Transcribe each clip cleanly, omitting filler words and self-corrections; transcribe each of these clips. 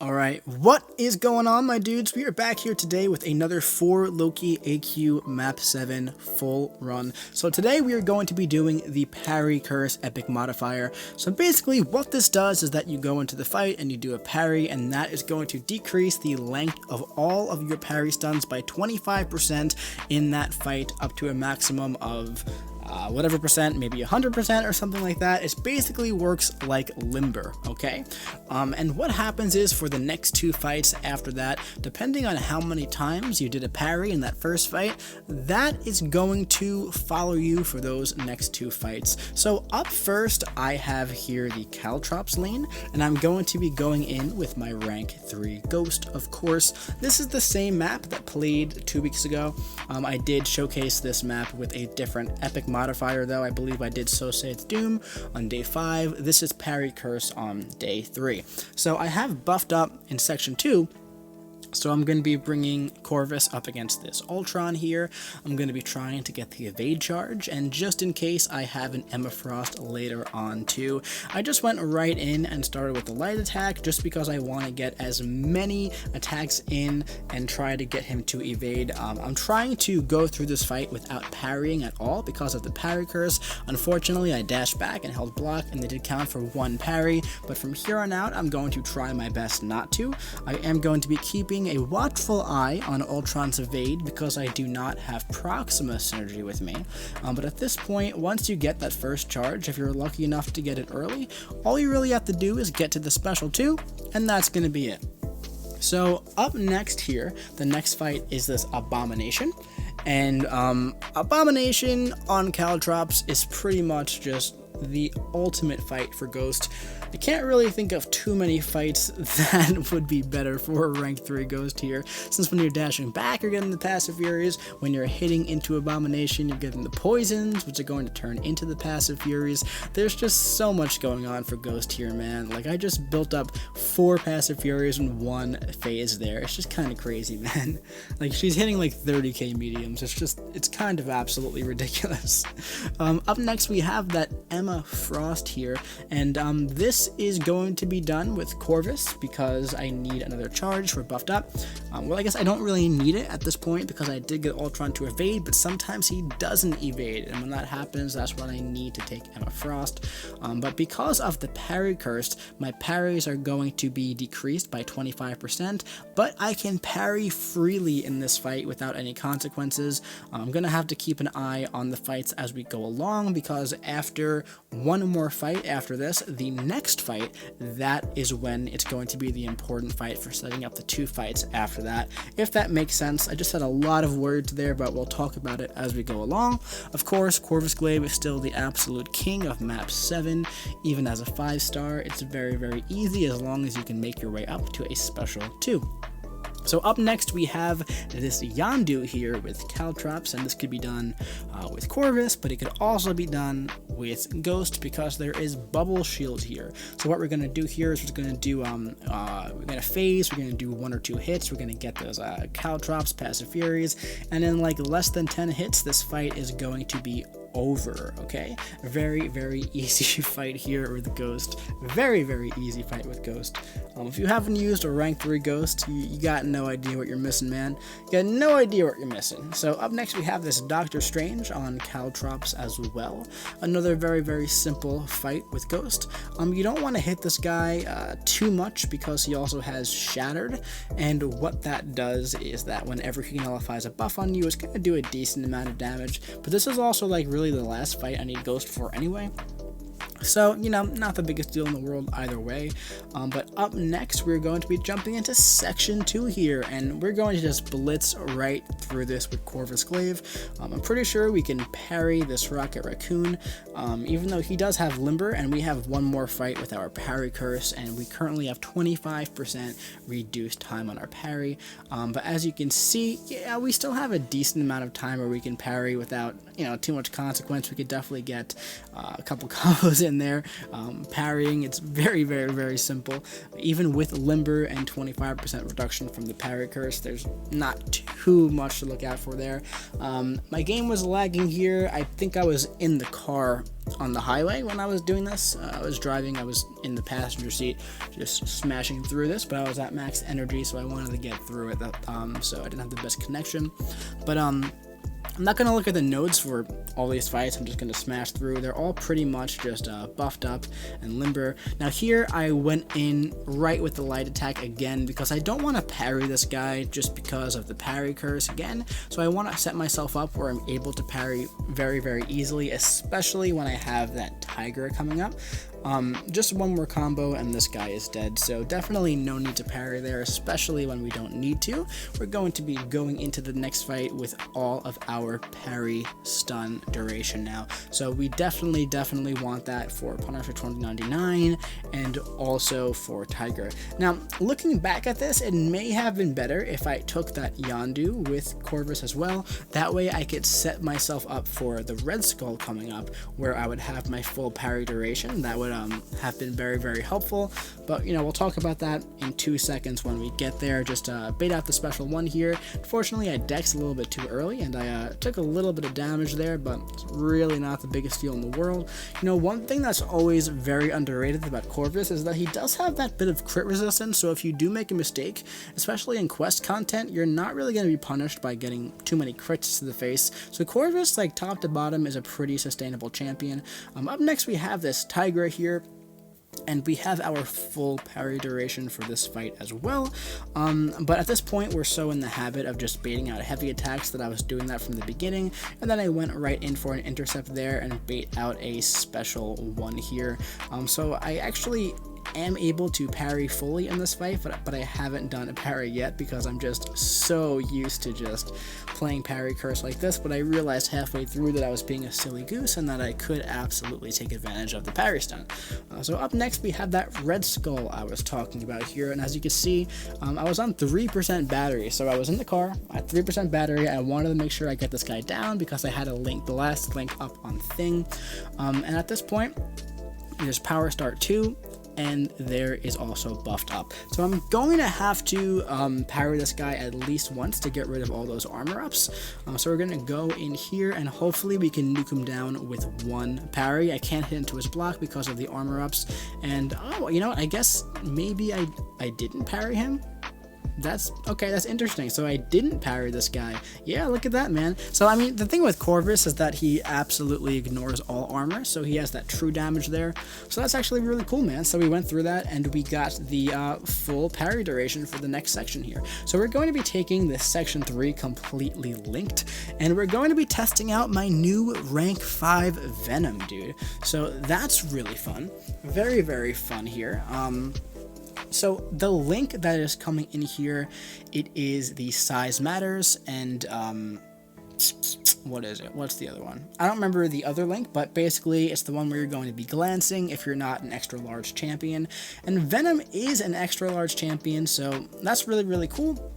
Alright, what is going on, my dudes? We are back here today with another 4 Loki AQ Map 7 full run. So today we are going to be doing the Parry Curse epic modifier. So basically what this does is that you go into the fight and you do a parry, and that is going to decrease the length of all of your parry stuns by 25% in that fight, up to a maximum of whatever percent, maybe 100% or something like that. It basically works like limber, okay? And what happens is, for the next 2 fights after that, depending on how many times you did a parry in that first fight, that is going to follow you for those next 2 fights. So up first, I have here the Caltrops lane, and I'm going to be going in with my rank 3 Ghost, of course. This is the same map that played 2 weeks ago. I did showcase this map with a different epic modifier, though. I believe I did So Saith Doom on day 5. This is Parry Curse on day 3. So I have buffed up in section 2. So I'm going to be bringing Corvus up against this Ultron here. I'm going to be trying to get the evade charge, and just in case, I have an Emma Frost later on too. I just went right in and started with the light attack just because I want to get as many attacks in and try to get him to evade. I'm trying to go through this fight without parrying at all because of the Parry Curse. Unfortunately, I dashed back and held block, and they did count for 1 parry, but from here on out, I'm going to try my best not to. I am going to be keeping a watchful eye on Ultron's evade because I do not have Proxima synergy with me. But at this point, once you get that first charge, if you're lucky enough to get it early, all you really have to do is get to the special 2, and that's going to be it. So up next here, the next fight is this Abomination. And Abomination on Caltrops is pretty much just the ultimate fight for Ghost. I can't really think of too many fights that would be better for a rank 3 Ghost here, since when you're dashing back, you're getting the passive furies. When you're hitting into Abomination, you're getting the poisons, which are going to turn into the passive furies. There's just so much going on for Ghost here, man. Like, I just built up 4 passive furies in 1 phase there. It's just kind of crazy, man. Like, she's hitting like 30k mediums. It's kind of absolutely ridiculous. Up next, we have that Emma Frost here, and this is going to be done with Corvus because I need another charge for buffed up. Well, I guess I don't really need it at this point because I did get Ultron to evade, but sometimes he doesn't evade, and when that happens, that's when I need to take Emma Frost. But because of the Parry Curse, my parries are going to be decreased by 25%, but I can parry freely in this fight without any consequences. I'm going to have to keep an eye on the fights as we go along, because after one more fight after this, the next fight, that is when it's going to be the important fight for setting up the 2 fights after that, if that makes sense. I just had a lot of words there, but we'll talk about it as we go along. Of course, Corvus Glaive is still the absolute king of map 7. Even as a 5-star, it's very, very easy as long as you can make your way up to a special 2. So up next, we have this Yondu here with Caltrops, and this could be done with Corvus, but it could also be done with Ghost because there is bubble shield here. So what we're going to do here is we're going to do, we're going to phase, we're going to do 1 or 2 hits, we're going to get those Caltrops, passive furies, and in like less than 10 hits, this fight is going to be over, okay? Very, very easy fight here with Ghost. Very, very easy fight with Ghost. If you haven't used a rank 3 Ghost, you got no idea what you're missing, man. You got no idea what you're missing. So up next, we have this Doctor Strange on Caltrops as well. Another very, very simple fight with Ghost. You don't want to hit this guy too much because he also has Shattered, and what that does is that whenever he nullifies a buff on you, it's going to do a decent amount of damage, but this is also like really the last fight I need Ghost for anyway. So, you know, not the biggest deal in the world either way. But up next, we're going to be jumping into section 2 here, and we're going to just blitz right through this with Corvus Glaive. I'm pretty sure we can parry this Rocket Raccoon, even though he does have Limber, and we have 1 more fight with our Parry Curse, and we currently have 25% reduced time on our parry. But as you can see, yeah, we still have a decent amount of time where we can parry without, you know, too much consequence. We could definitely get a couple combos in in there. Parrying, it's very, very, very simple. Even with limber and 25% reduction from the Parry Curse, there's not too much to look out for there. My game was lagging here. I think I was in the car on the highway when I was doing this. I was driving, I was in the passenger seat just smashing through this, but I was at max energy, so I wanted to get through it, so I didn't have the best connection. But I'm not going to look at the nodes for all these fights. I'm just going to smash through. They're all pretty much just buffed up and limber. Now here I went in right with the light attack again because I don't want to parry this guy just because of the Parry Curse again. So I want to set myself up where I'm able to parry very, very easily, especially when I have that tiger coming up. Just one more combo and this guy is dead, so definitely no need to parry there, especially when we don't need to. We're going to be going into the next fight with all of our parry stun duration now, so we definitely want that for Punisher 2099 and also for Tiger. Now, looking back at this, it may have been better if I took that Yondu with Corvus as well. That way I could set myself up for the Red Skull coming up, where I would have my full parry duration. That would have been very, very helpful, but we'll talk about that in 2 seconds when we get there. Just bait out the special one here. Unfortunately, I dexed a little bit too early and I took a little bit of damage there, but it's really not the biggest deal in the world. One thing that's always very underrated about Corvus is that he does have that bit of crit resistance, so if you do make a mistake, especially in quest content, you're not really going to be punished by getting too many crits to the face. So Corvus, like top to bottom, is a pretty sustainable champion. Up next we have this Tiger here, and we have our full parry duration for this fight as well, but at this point we're so in the habit of just baiting out heavy attacks that I was doing that from the beginning, and then I went right in for an intercept there and bait out a special one here. So I actually am able to parry fully in this fight, but I haven't done a parry yet because I'm just so used to just playing Parry Curse like this. But I realized halfway through that I was being a silly goose and that I could absolutely take advantage of the parry stun. So up next we have that Red Skull I was talking about here, and as you can see, I was on 3% battery, so I was in the car at 3% battery. I wanted to make sure I get this guy down because I had a link, the last link up on thing, and at this point there's Power Start 2, and there is also buffed up. So I'm going to have to parry this guy at least once to get rid of all those armor ups. So we're going to go in here and hopefully we can nuke him down with one parry. I can't hit into his block because of the armor ups, and I guess maybe I didn't parry him. That's okay, that's interesting. So I didn't parry this guy. Yeah, look at that, man. So I mean, the thing with Corvus is that he absolutely ignores all armor, so he has that true damage there. So that's actually really cool, man. So we went through that and we got the full parry duration for the next section here. So we're going to be taking this section 3 completely linked, and we're going to be testing out my new rank 5 Venom, dude. So that's really fun. Very, very fun here. So the link that is coming in here, it is the size matters, and what is it? What's the other one? I don't remember the other link, but basically it's the one where you're going to be glancing if you're not an extra large champion, and Venom is an extra large champion, so that's really, really cool.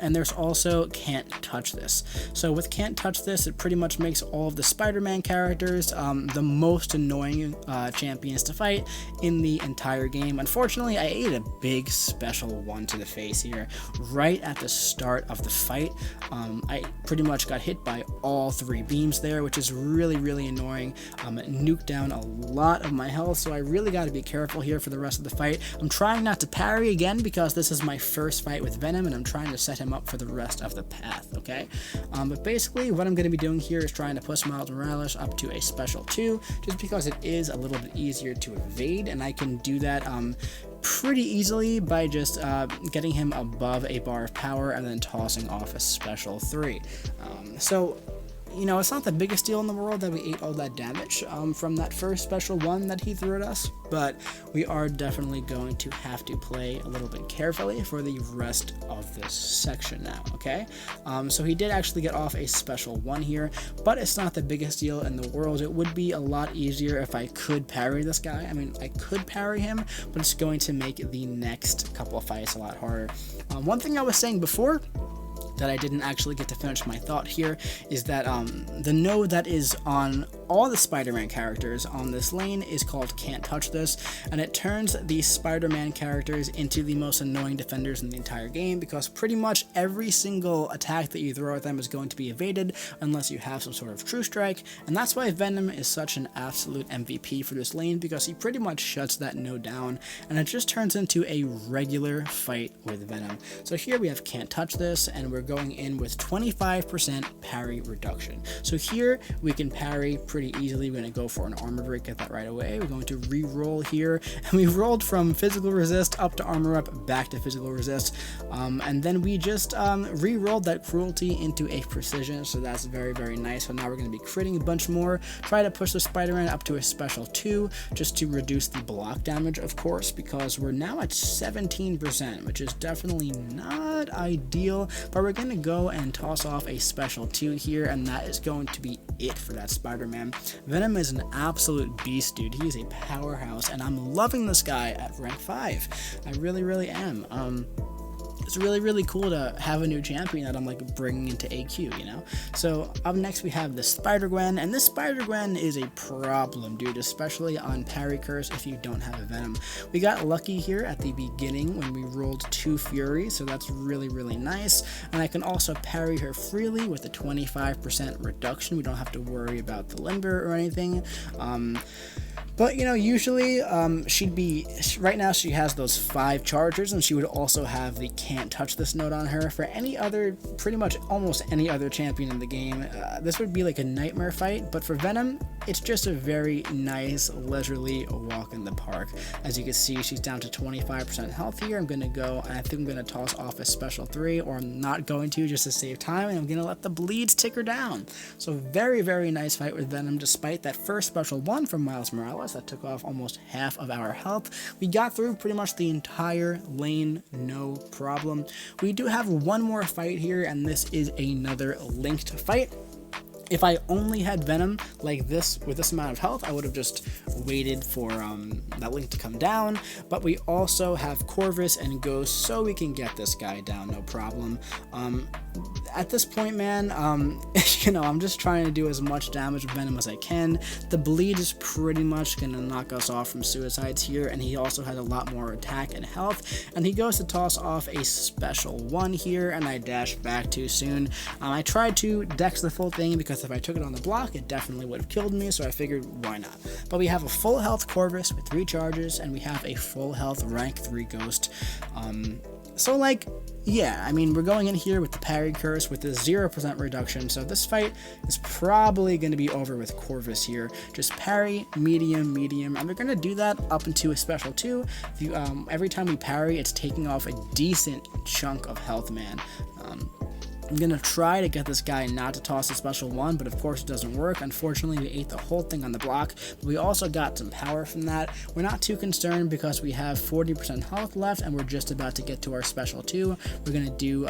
And there's also Can't Touch This. So with Can't Touch This, it pretty much makes all of the Spider-Man characters the most annoying champions to fight in the entire game. Unfortunately, I ate a big special one to the face here right at the start of the fight. I pretty much got hit by all 3 beams there, which is really, really annoying. It nuked down a lot of my health, so I really got to be careful here for the rest of the fight. I'm trying not to parry again because this is my first fight with Venom, and I'm trying to set him up for the rest of the path, okay? But basically what I'm going to be doing here is trying to push Miles Morales up to a special 2, just because it is a little bit easier to evade, and I can do that pretty easily by just getting him above a bar of power and then tossing off a special 3. So it's not the biggest deal in the world that we ate all that damage from that first special one that he threw at us, but we are definitely going to have to play a little bit carefully for the rest of this section now, okay? So he did actually get off a special 1 here, but it's not the biggest deal in the world. It would be a lot easier if I could parry this guy. I mean, I could parry him, but it's going to make the next couple of fights a lot harder. One thing I was saying before that I didn't actually get to finish my thought here is that the node that is on all the Spider-Man characters on this lane is called Can't Touch This, and it turns these Spider-Man characters into the most annoying defenders in the entire game, because pretty much every single attack that you throw at them is going to be evaded unless you have some sort of True Strike, and that's why Venom is such an absolute MVP for this lane, because he pretty much shuts that node down, and it just turns into a regular fight with Venom. So here we have Can't Touch This, and we're going in with 25% parry reduction. So here we can parry pretty easily. We're going to go for an armor break, get that right away. We're going to re-roll here, and we rolled from physical resist up to armor up, back to physical resist, and then we just re-rolled that cruelty into a precision, so that's very, very nice. So now we're going to be critting a bunch more, try to push the Spider-Man up to a special 2, just to reduce the block damage, of course, because we're now at 17%, which is definitely not ideal, but we're going to go and toss off a special 2 here, and that is going to be it for that Spider-Man. Venom is an absolute beast, dude. He is a powerhouse, and I'm loving this guy at rank 5. I really, really am. It's really, really cool to have a new champion that I'm like bringing into AQ, you know? So up next we have the Spider-Gwen, and this Spider-Gwen is a problem, dude, especially on Parry Curse if you don't have a Venom. We got lucky here at the beginning when we rolled 2 Fury, so that's really, really nice, and I can also parry her freely with a 25% reduction. We don't have to worry about the limber or anything. But, you know, usually she'd be, right now she has those 5 chargers, and she would also have the Can't Touch This node on her. For any other, pretty much almost any other champion in the game, this would be like a nightmare fight, but for Venom, it's just a very nice, leisurely walk in the park. As you can see, she's down to 25% health here. I'm going to go, and I think I'm going to toss off a special 3, or I'm not going to just to save time, and I'm going to let the bleeds tick her down. So very, very nice fight with Venom, despite that first special 1 from Miles Morales that took off almost half of our health. We got through pretty much the entire lane, no problem. We do have one more fight here, and this is another linked fight. If I only had Venom like this with this amount of health, I would have just waited for that link to come down, but we also have Corvus and Ghost, so we can get this guy down, no problem. At this point, man, you know, I'm just trying to do as much damage with Venom as I can. The bleed is pretty much going to knock us off from suicides here, and he also has a lot more attack and health, and he goes to toss off a special 1 here, and I dashed back too soon. I tried to dex the full thing because if I took it on the block, it definitely would have killed me, so I figured, why not? But we have a full health Corvus with 3 charges, and we have a full health rank 3 Ghost. So, like, yeah, I mean, we're going in here with the Parry Curse with a 0% reduction, so this fight is probably going to be over with Corvus here. Just parry, medium, medium, and we're going to do that up into a special 2. If you, every time we parry, it's taking off a decent chunk of health, man. I'm going to try to get this guy not to toss a special 1, but of course it doesn't work. Unfortunately, we ate the whole thing on the block, but we also got some power from that. We're not too concerned because we have 40% health left, and we're just about to get to our special 2. We're going to do,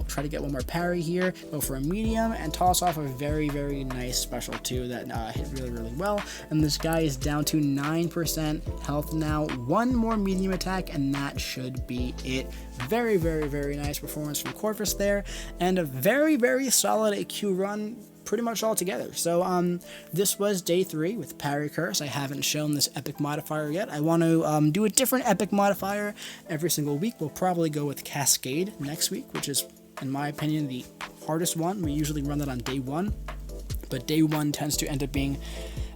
try to get one more parry here, go for a medium, and toss off a very, very nice special 2 that hit really, really well. And this guy is down to 9% health now. One more medium attack, and that should be it. Very, very, very nice performance from Corvus there, and a very, very solid AQ run pretty much all together. So this was day 3 with Parry Curse. I haven't shown this epic modifier yet. I want to do a different epic modifier every single week. We'll probably go with Cascade next week, which is, in my opinion, the hardest one. We usually run that on day 1, but day 1 tends to end up being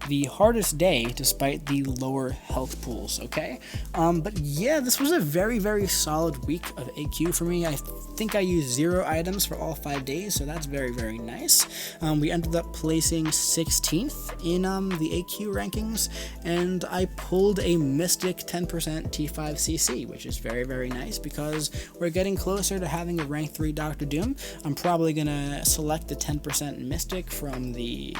the hardest day despite the lower health pools, okay? But yeah, this was a very, very solid week of AQ for me. I think I used 0 items for all 5 days, so that's very, very nice. We ended up placing 16th in the AQ rankings, and I pulled a Mystic 10% T5CC, which is very, very nice because we're getting closer to having a rank 3 Dr. Doom. I'm probably gonna select the 10% Mystic from the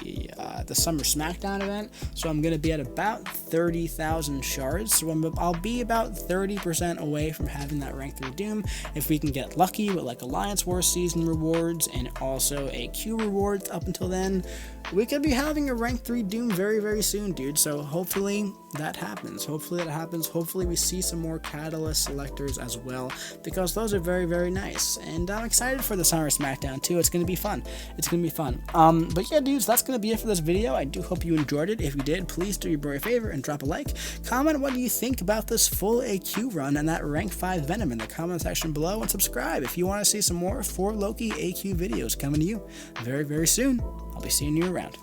Summer Smackdown event, so I'm going to be at about 30,000 shards, so I'll be about 30% away from having that rank 3 Doom. If we can get lucky with like Alliance Wars season rewards and also AQ rewards up until then, we could be having a rank 3 Doom very, very soon, dude. So hopefully that happens. Hopefully that happens. Hopefully we see some more Catalyst selectors as well, because those are very, very nice. And I'm excited for the Summer Smackdown too. It's going to be fun. It's going to be fun. But yeah, dudes, that's going to be it for this video. I do hope you enjoyed it. If you did, please do your boy a favor and drop a like. Comment what do you think about this full AQ run and that rank 5 Venom in the comment section below, and subscribe if you want to see some more 4 Loki AQ videos coming to you very, very soon. I'll be seeing you around.